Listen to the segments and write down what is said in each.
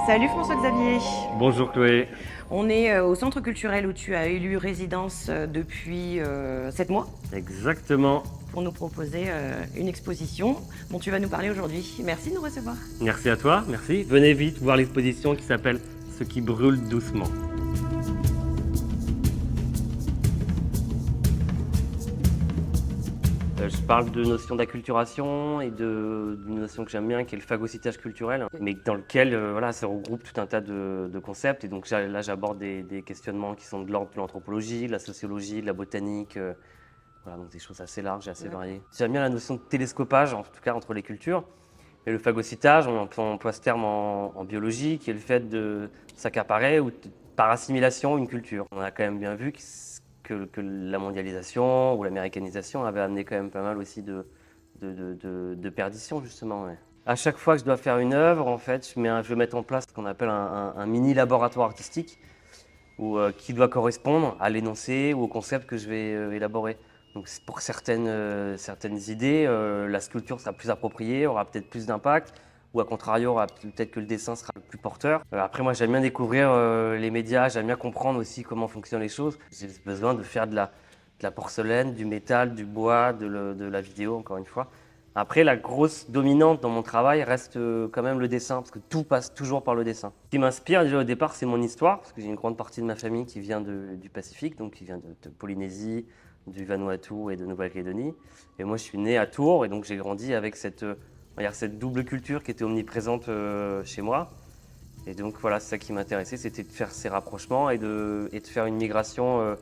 Salut François-Xavier. Bonjour Chloé. On est au centre culturel où tu as élu résidence depuis 7 mois Exactement. pour nous proposer une exposition dont tu vas nous parler aujourd'hui. Merci de nous recevoir. Merci à toi, merci. Venez vite voir l'exposition qui s'appelle Ce qui brûle doucement. Je parle de notion d'acculturation et d'une notion que j'aime bien qui est le phagocytage culturel, mais dans lequel voilà, ça regroupe tout un tas de concepts. Et donc là, j'aborde des questionnements qui sont de l'ordre de l'anthropologie, de la sociologie, de la botanique, voilà, donc des choses assez larges et assez variées. J'aime bien la notion de télescopage, en tout cas entre les cultures. Et le phagocytage, on emploie ce terme en biologie, qui est le fait de s'accaparer ou par assimilation une culture. On a quand même bien vu que la mondialisation ou l'américanisation avait amené quand même pas mal aussi de perdition, justement. Ouais. À chaque fois que je dois faire une œuvre, en fait, je vais mettre en place ce qu'on appelle un mini laboratoire artistique qui doit correspondre à l'énoncé ou au concept que je vais élaborer. Donc pour certaines idées, la sculpture sera plus appropriée, aura peut-être plus d'impact, ou à contrario, aura peut-être que le dessin sera le plus porteur. Après, moi, j'aime bien découvrir les médias, j'aime bien comprendre aussi comment fonctionnent les choses. J'ai besoin de faire de la porcelaine, du métal, du bois, de la vidéo, encore une fois. Après, la grosse dominante dans mon travail reste quand même le dessin, parce que tout passe toujours par le dessin. Ce qui m'inspire déjà au départ, c'est mon histoire, parce que j'ai une grande partie de ma famille qui vient du Pacifique, donc qui vient de Polynésie, du Vanuatu et de Nouvelle-Calédonie. Et moi, je suis né à Tours, et donc j'ai grandi avec cette double culture qui était omniprésente chez moi. Et donc voilà, c'est ça qui m'intéressait, c'était de faire ces rapprochements et de faire une migration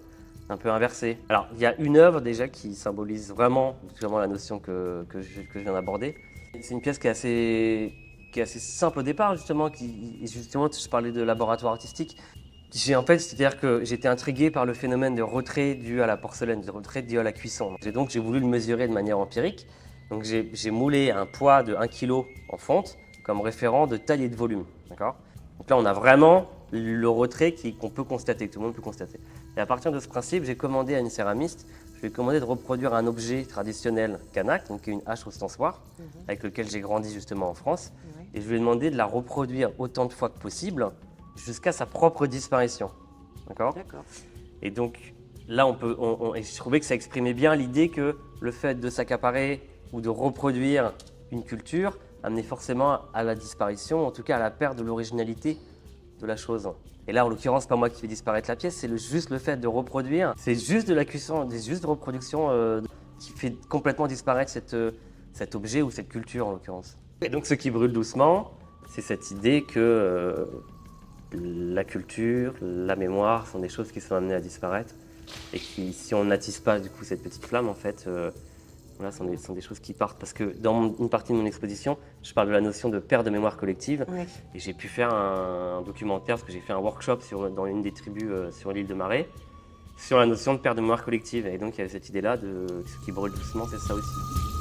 un peu inversée. Alors, il y a une œuvre déjà qui symbolise vraiment la notion que je viens d'aborder. C'est une pièce qui est assez simple au départ, justement, je parlais de laboratoire artistique. C'est-à-dire que j'étais intrigué par le phénomène de retrait dû à la porcelaine, de retrait dû à la cuisson. Donc j'ai voulu le mesurer de manière empirique. Donc j'ai moulé un poids de 1 kg en fonte comme référent de taille et de volume. D'accord ? Donc là, on a vraiment le retrait qu'on peut constater, que tout le monde peut constater. Et à partir de ce principe, j'ai commandé à une céramiste, je lui ai commandé de reproduire un objet traditionnel kanak, donc une hache au stançoir, avec lequel j'ai grandi justement en France. Et je lui ai demandé de la reproduire autant de fois que possible, jusqu'à sa propre disparition. D'accord ? Et donc là, et je trouvais que ça exprimait bien l'idée que le fait de s'accaparer ou de reproduire une culture amenait forcément à la disparition, en tout cas à la perte de l'originalité de la chose. Et là, en l'occurrence, pas moi qui fais disparaître la pièce, c'est juste le fait de reproduire. C'est juste de la cuisson, juste de reproduction qui fait complètement disparaître cet objet ou cette culture en l'occurrence. Et donc ce qui brûle doucement, c'est cette idée que la culture, la mémoire sont des choses qui sont amenées à disparaître et qui, si on n'attise pas du coup cette petite flamme, en fait, voilà, sont des choses qui partent. Parce que dans une partie de mon exposition, je parle de la notion de perte de mémoire collective. Et j'ai pu faire un documentaire, parce que j'ai fait un workshop dans une des tribus sur l'île de Marais, sur la notion de perte de mémoire collective. Et donc il y avait cette idée-là de ce qui brûle doucement, c'est ça aussi.